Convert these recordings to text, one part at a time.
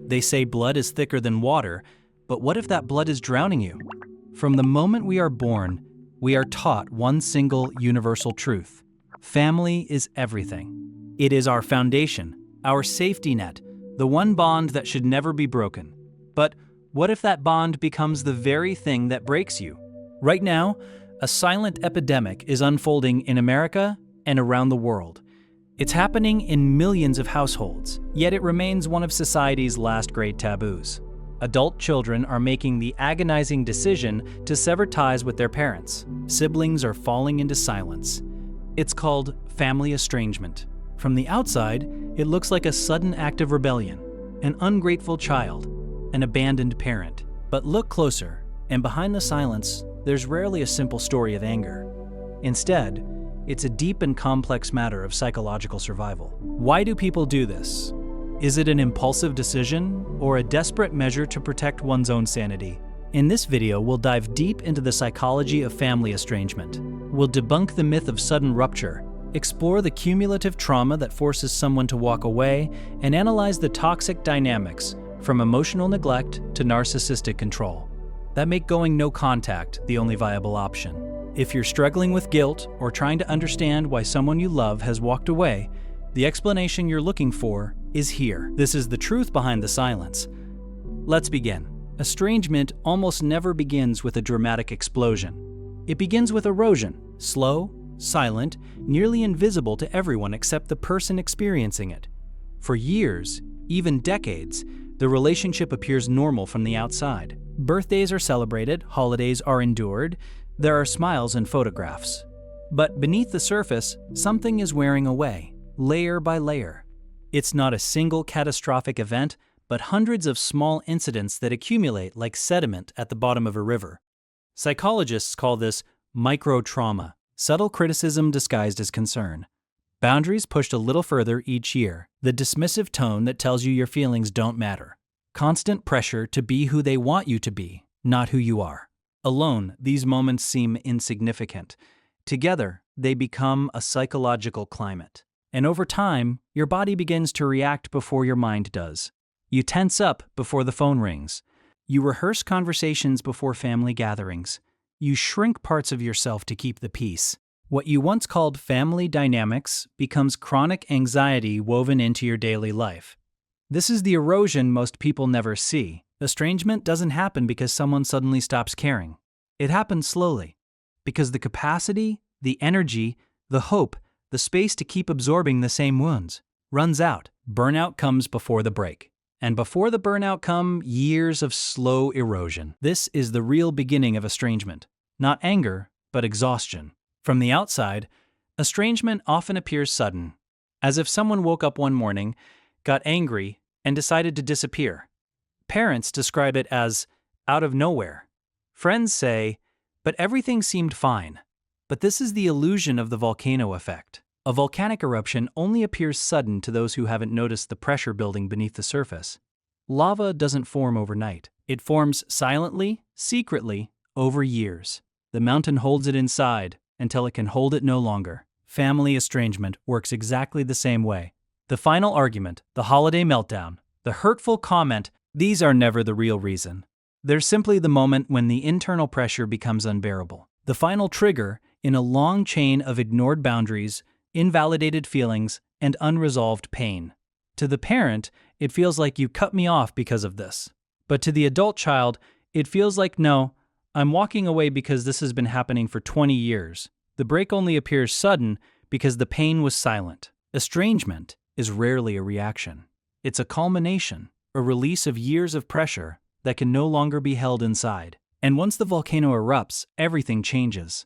They say blood is thicker than water, but what if that blood is drowning you? From the moment we are born, we are taught one single universal truth. Family is everything. It is our foundation, our safety net, the one bond that should never be broken. But what if that bond becomes the very thing that breaks you? Right now, a silent epidemic is unfolding in America and around the world. It's happening in millions of households, yet it remains one of society's last great taboos. Adult children are making the agonizing decision to sever ties with their parents. Siblings are falling into silence. It's called family estrangement. From the outside, it looks like a sudden act of rebellion, an ungrateful child, an abandoned parent. But look closer, and behind the silence, there's rarely a simple story of anger. Instead, it's a deep and complex matter of psychological survival. Why do people do this? Is it an impulsive decision or a desperate measure to protect one's own sanity? In this video, we'll dive deep into the psychology of family estrangement. We'll debunk the myth of sudden rupture, explore the cumulative trauma that forces someone to walk away, and analyze the toxic dynamics from emotional neglect to narcissistic control that make going no contact the only viable option. If you're struggling with guilt or trying to understand why someone you love has walked away, the explanation you're looking for is here. This is the truth behind the silence. Let's begin. Estrangement almost never begins with a dramatic explosion. It begins with erosion, slow, silent, nearly invisible to everyone except the person experiencing it. For years, even decades, the relationship appears normal from the outside. Birthdays are celebrated, holidays are endured, there are smiles and photographs. But beneath the surface, something is wearing away, layer by layer. It's not a single catastrophic event, but hundreds of small incidents that accumulate like sediment at the bottom of a river. Psychologists call this microtrauma, subtle criticism disguised as concern. Boundaries pushed a little further each year, the dismissive tone that tells you your feelings don't matter. Constant pressure to be who they want you to be, not who you are. Alone, these moments seem insignificant. Together, they become a psychological climate. And over time, your body begins to react before your mind does. You tense up before the phone rings. You rehearse conversations before family gatherings. You shrink parts of yourself to keep the peace. What you once called family dynamics becomes chronic anxiety woven into your daily life. This is the erosion most people never see. Estrangement doesn't happen because someone suddenly stops caring. It happens slowly, because the capacity, the energy, the hope, the space to keep absorbing the same wounds runs out. Burnout comes before the break. And before the burnout come years of slow erosion. This is the real beginning of estrangement. Not anger, but exhaustion. From the outside, estrangement often appears sudden, as if someone woke up one morning, got angry, and decided to disappear. Parents describe it as out of nowhere. Friends say, but everything seemed fine. But this is the illusion of the volcano effect. A volcanic eruption only appears sudden to those who haven't noticed the pressure building beneath the surface. Lava doesn't form overnight. It forms silently, secretly, over years. The mountain holds it inside until it can hold it no longer. Family estrangement works exactly the same way. The final argument, the holiday meltdown, the hurtful comment, these are never the real reason. They're simply the moment when the internal pressure becomes unbearable. The final trigger in a long chain of ignored boundaries, invalidated feelings, and unresolved pain. To the parent, it feels like you cut me off because of this. But to the adult child, it feels like, no, I'm walking away because this has been happening for 20 years. The break only appears sudden because the pain was silent. Estrangement is rarely a reaction. It's a culmination, a release of years of pressure that can no longer be held inside. And once the volcano erupts, everything changes.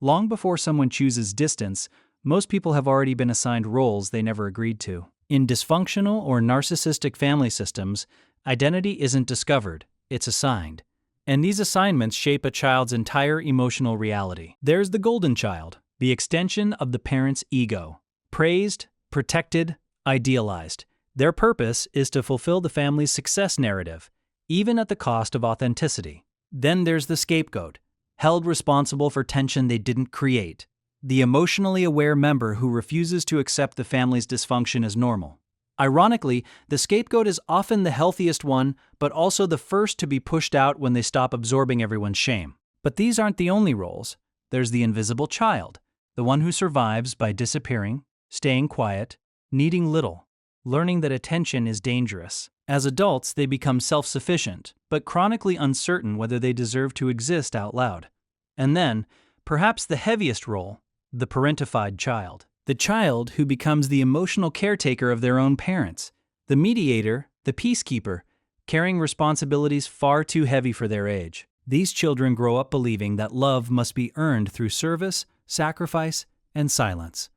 Long before someone chooses distance, most people have already been assigned roles they never agreed to. In dysfunctional or narcissistic family systems, identity isn't discovered, it's assigned. And these assignments shape a child's entire emotional reality. There's the golden child, the extension of the parent's ego. Praised, protected, idealized. Their purpose is to fulfill the family's success narrative, even at the cost of authenticity. Then there's the scapegoat, held responsible for tension they didn't create. the emotionally aware member who refuses to accept the family's dysfunction as normal. Ironically, the scapegoat is often the healthiest one, but also the first to be pushed out when they stop absorbing everyone's shame. But these aren't the only roles. There's the invisible child, the one who survives by disappearing, staying quiet, needing little, learning that attention is dangerous. As adults, they become self-sufficient, but chronically uncertain whether they deserve to exist out loud. And then, perhaps the heaviest role, the parentified child. The child who becomes the emotional caretaker of their own parents, the mediator, the peacekeeper, carrying responsibilities far too heavy for their age. These children grow up believing that love must be earned through service, sacrifice, and silence.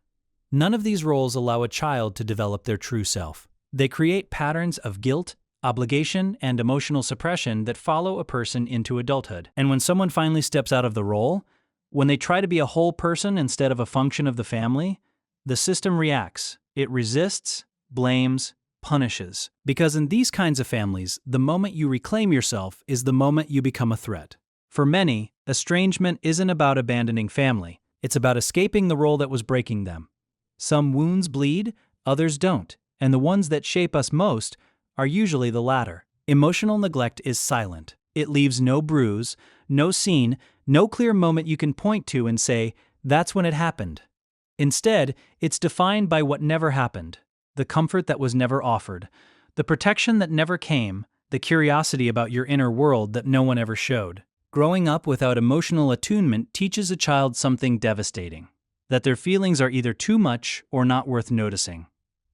None of these roles allow a child to develop their true self. They create patterns of guilt, obligation, and emotional suppression that follow a person into adulthood. And when someone finally steps out of the role, when they try to be a whole person instead of a function of the family, the system reacts. It resists, blames, punishes. Because in these kinds of families, the moment you reclaim yourself is the moment you become a threat. For many, estrangement isn't about abandoning family. It's about escaping the role that was breaking them. Some wounds bleed, others don't, and the ones that shape us most are usually the latter. Emotional neglect is silent. It leaves no bruise, no scene, no clear moment you can point to and say, that's when it happened. Instead, it's defined by what never happened, the comfort that was never offered, the protection that never came, the curiosity about your inner world that no one ever showed. Growing up without emotional attunement teaches a child something devastating, that their feelings are either too much or not worth noticing.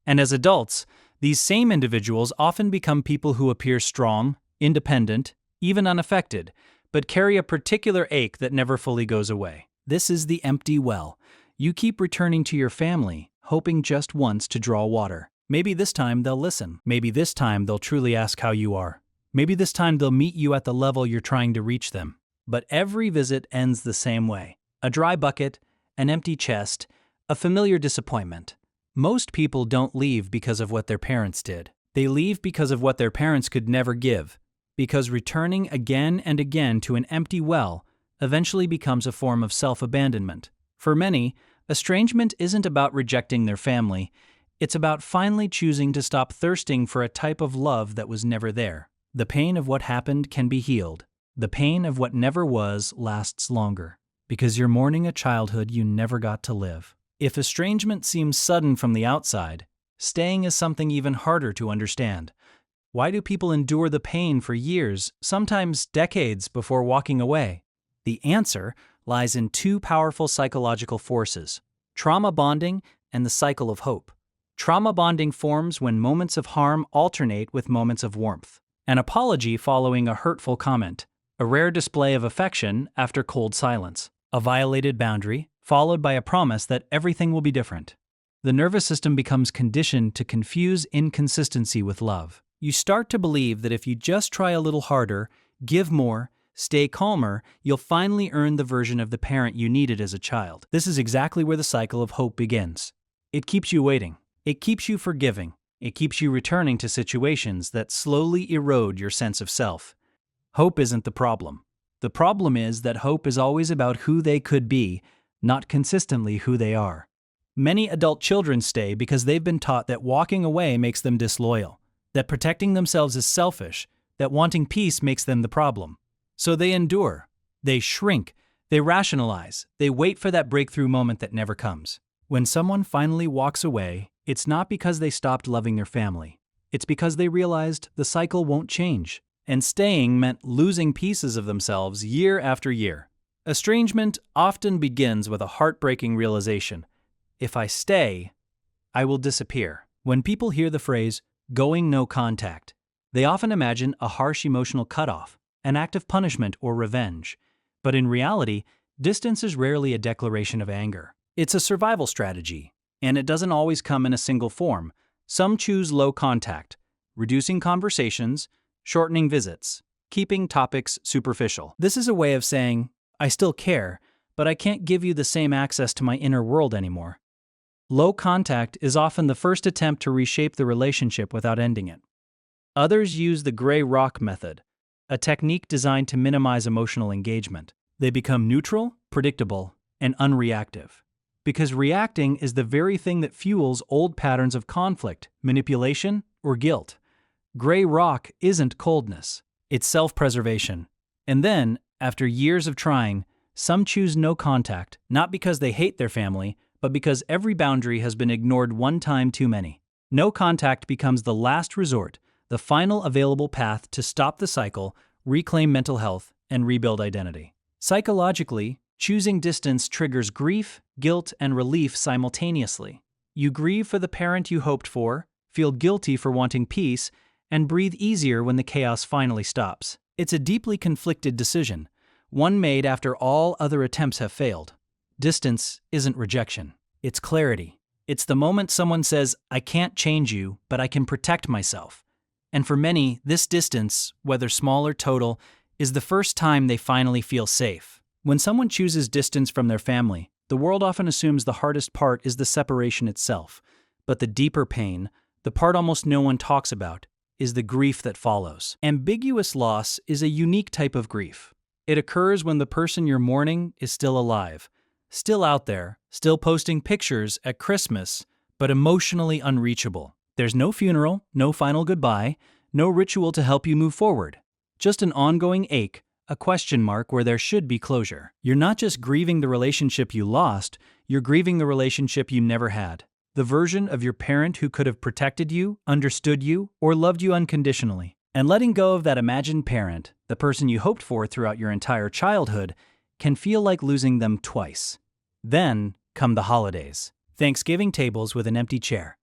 And as adults, these same individuals often become people who appear strong, independent, even unaffected, but carry a particular ache that never fully goes away. This is the empty well. You keep returning to your family, hoping just once to draw water. Maybe this time they'll listen. Maybe this time they'll truly ask how you are. Maybe this time they'll meet you at the level you're trying to reach them. But every visit ends the same way. A dry bucket, an empty chest, a familiar disappointment. Most people don't leave because of what their parents did. They leave because of what their parents could never give. Because returning again and again to an empty well eventually becomes a form of self-abandonment. For many, estrangement isn't about rejecting their family. It's about finally choosing to stop thirsting for a type of love that was never there. The pain of what happened can be healed. The pain of what never was lasts longer, because you're mourning a childhood you never got to live. If estrangement seems sudden from the outside, staying is something even harder to understand. Why do people endure the pain for years, sometimes decades, before walking away? The answer lies in two powerful psychological forces: trauma bonding and the cycle of hope. Trauma bonding forms when moments of harm alternate with moments of warmth. An apology following a hurtful comment, a rare display of affection after cold silence, a violated boundary followed by a promise that everything will be different. The nervous system becomes conditioned to confuse inconsistency with love. You start to believe that if you just try a little harder, give more, stay calmer, you'll finally earn the version of the parent you needed as a child. This is exactly where the cycle of hope begins. It keeps you waiting. It keeps you forgiving. It keeps you returning to situations that slowly erode your sense of self. Hope isn't the problem. The problem is that hope is always about who they could be, not consistently who they are. Many adult children stay because they've been taught that walking away makes them disloyal, that protecting themselves is selfish, that wanting peace makes them the problem. So they endure, they shrink, they rationalize, they wait for that breakthrough moment that never comes. When someone finally walks away, it's not because they stopped loving their family. It's because they realized the cycle won't change, and staying meant losing pieces of themselves year after year. Estrangement often begins with a heartbreaking realization: if I stay, I will disappear. When people hear the phrase, going no contact, they often imagine a harsh emotional cutoff, an act of punishment or revenge. But in reality, distance is rarely a declaration of anger. It's a survival strategy, and it doesn't always come in a single form. Some choose low contact, reducing conversations, shortening visits, keeping topics superficial. This is a way of saying, I still care, but I can't give you the same access to my inner world anymore. Low contact is often the first attempt to reshape the relationship without ending it. Others use the gray rock method, a technique designed to minimize emotional engagement. They become neutral, predictable, and unreactive. because reacting is the very thing that fuels old patterns of conflict, manipulation, or guilt. Gray rock isn't coldness, it's self-preservation. And then, after years of trying, some choose no contact, not because they hate their family, but because every boundary has been ignored one time too many. No contact becomes the last resort, the final available path to stop the cycle, reclaim mental health, and rebuild identity. Psychologically, choosing distance triggers grief, guilt, and relief simultaneously. You grieve for the parent you hoped for, feel guilty for wanting peace, and breathe easier when the chaos finally stops. It's a deeply conflicted decision, one made after all other attempts have failed. Distance isn't rejection, it's clarity. It's the moment someone says, "I can't change you, but I can protect myself." And for many, this distance, whether small or total, is the first time they finally feel safe. When someone chooses distance from their family, the world often assumes the hardest part is the separation itself. But the deeper pain, the part almost no one talks about, is the grief that follows. Ambiguous loss is a unique type of grief. It occurs when the person you're mourning is still alive, still out there, still posting pictures at Christmas, but emotionally unreachable. There's no funeral, no final goodbye, no ritual to help you move forward. Just an ongoing ache, a question mark where there should be closure. You're not just grieving the relationship you lost, you're grieving the relationship you never had. The version of your parent who could have protected you, understood you, or loved you unconditionally. And letting go of that imagined parent, the person you hoped for throughout your entire childhood, can feel like losing them twice. Then come the holidays. Thanksgiving tables with an empty chair.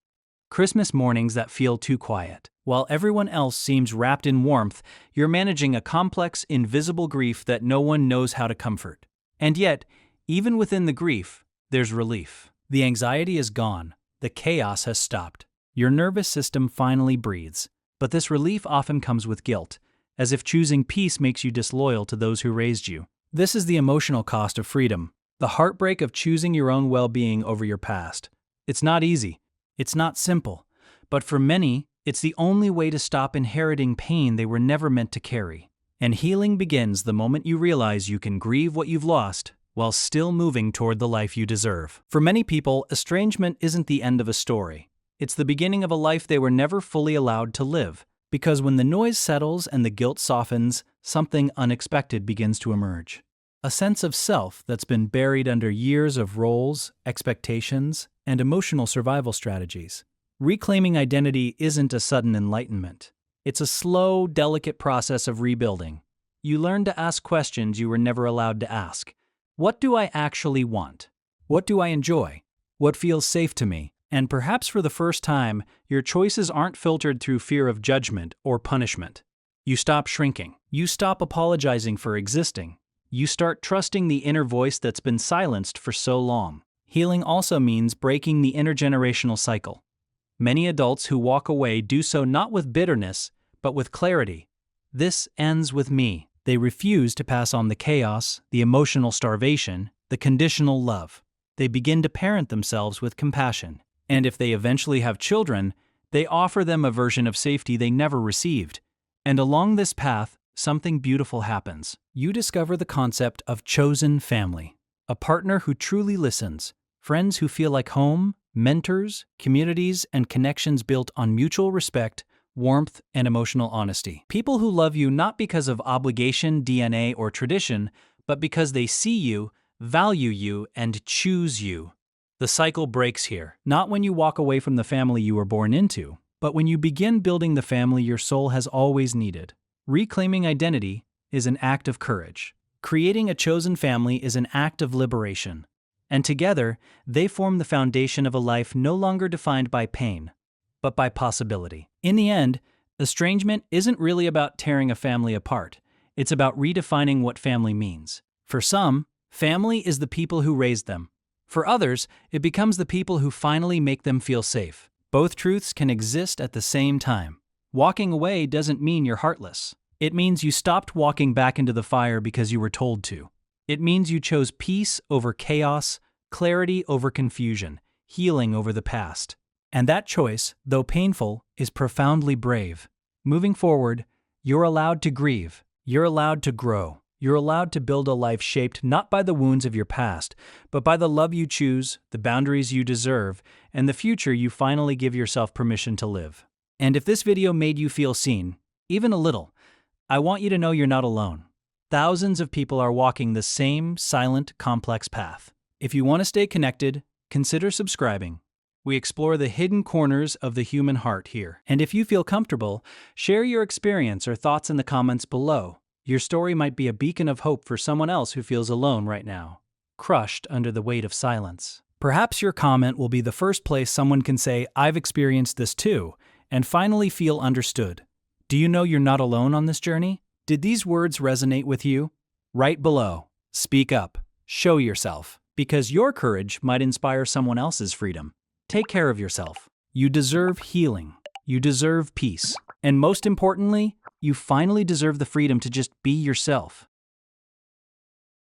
Christmas mornings that feel too quiet. While everyone else seems wrapped in warmth, you're managing a complex, invisible grief that no one knows how to comfort. And yet, even within the grief, there's relief. The anxiety is gone. The chaos has stopped. Your nervous system finally breathes. But this relief often comes with guilt, as if choosing peace makes you disloyal to those who raised you. This is the emotional cost of freedom, the heartbreak of choosing your own well-being over your past. It's not easy. It's not simple. But for many, it's the only way to stop inheriting pain they were never meant to carry. And healing begins the moment you realize you can grieve what you've lost while still moving toward the life you deserve. For many people, estrangement isn't the end of a story. It's the beginning of a life they were never fully allowed to live. Because when the noise settles and the guilt softens, something unexpected begins to emerge. A sense of self that's been buried under years of roles, expectations, and emotional survival strategies. Reclaiming identity isn't a sudden enlightenment. It's a slow, delicate process of rebuilding. You learn to ask questions you were never allowed to ask. What do I actually want? What do I enjoy? What feels safe to me? And perhaps for the first time, your choices aren't filtered through fear of judgment or punishment. You stop shrinking. You stop apologizing for existing. You start trusting the inner voice that's been silenced for so long. Healing also means breaking the intergenerational cycle. Many adults who walk away do so not with bitterness, but with clarity. This ends with me. They refuse to pass on the chaos, the emotional starvation, the conditional love. They begin to parent themselves with compassion. And if they eventually have children, they offer them a version of safety they never received. And along this path, something beautiful happens. You discover the concept of chosen family, a partner who truly listens, friends who feel like home, mentors, communities, and connections built on mutual respect, warmth, and emotional honesty. People who love you not because of obligation, DNA, or tradition, but because they see you, value you, and choose you. The cycle breaks here, not when you walk away from the family you were born into, but when you begin building the family your soul has always needed. Reclaiming identity is an act of courage. Creating a chosen family is an act of liberation. And together, they form the foundation of a life no longer defined by pain, but by possibility. In the end, estrangement isn't really about tearing a family apart. It's about redefining what family means. For some, family is the people who raised them. For others, it becomes the people who finally make them feel safe. Both truths can exist at the same time. Walking away doesn't mean you're heartless. It means you stopped walking back into the fire because you were told to. It means you chose peace over chaos, clarity over confusion, healing over the past. And that choice, though painful, is profoundly brave. Moving forward, you're allowed to grieve. You're allowed to grow. You're allowed to build a life shaped not by the wounds of your past, but by the love you choose, the boundaries you deserve, and the future you finally give yourself permission to live. And if this video made you feel seen, even a little, I want you to know you're not alone. Thousands of people are walking the same silent, complex path. If you want to stay connected, consider subscribing. We explore the hidden corners of the human heart here. And if you feel comfortable, share your experience or thoughts in the comments below. Your story might be a beacon of hope for someone else who feels alone right now, crushed under the weight of silence. Perhaps your comment will be the first place someone can say, "I've experienced this too," and finally feel understood. Do you know you're not alone on this journey? Did these words resonate with you? Write below. Speak up. Show yourself. Because your courage might inspire someone else's freedom. Take care of yourself. You deserve healing. You deserve peace. And most importantly, you finally deserve the freedom to just be yourself.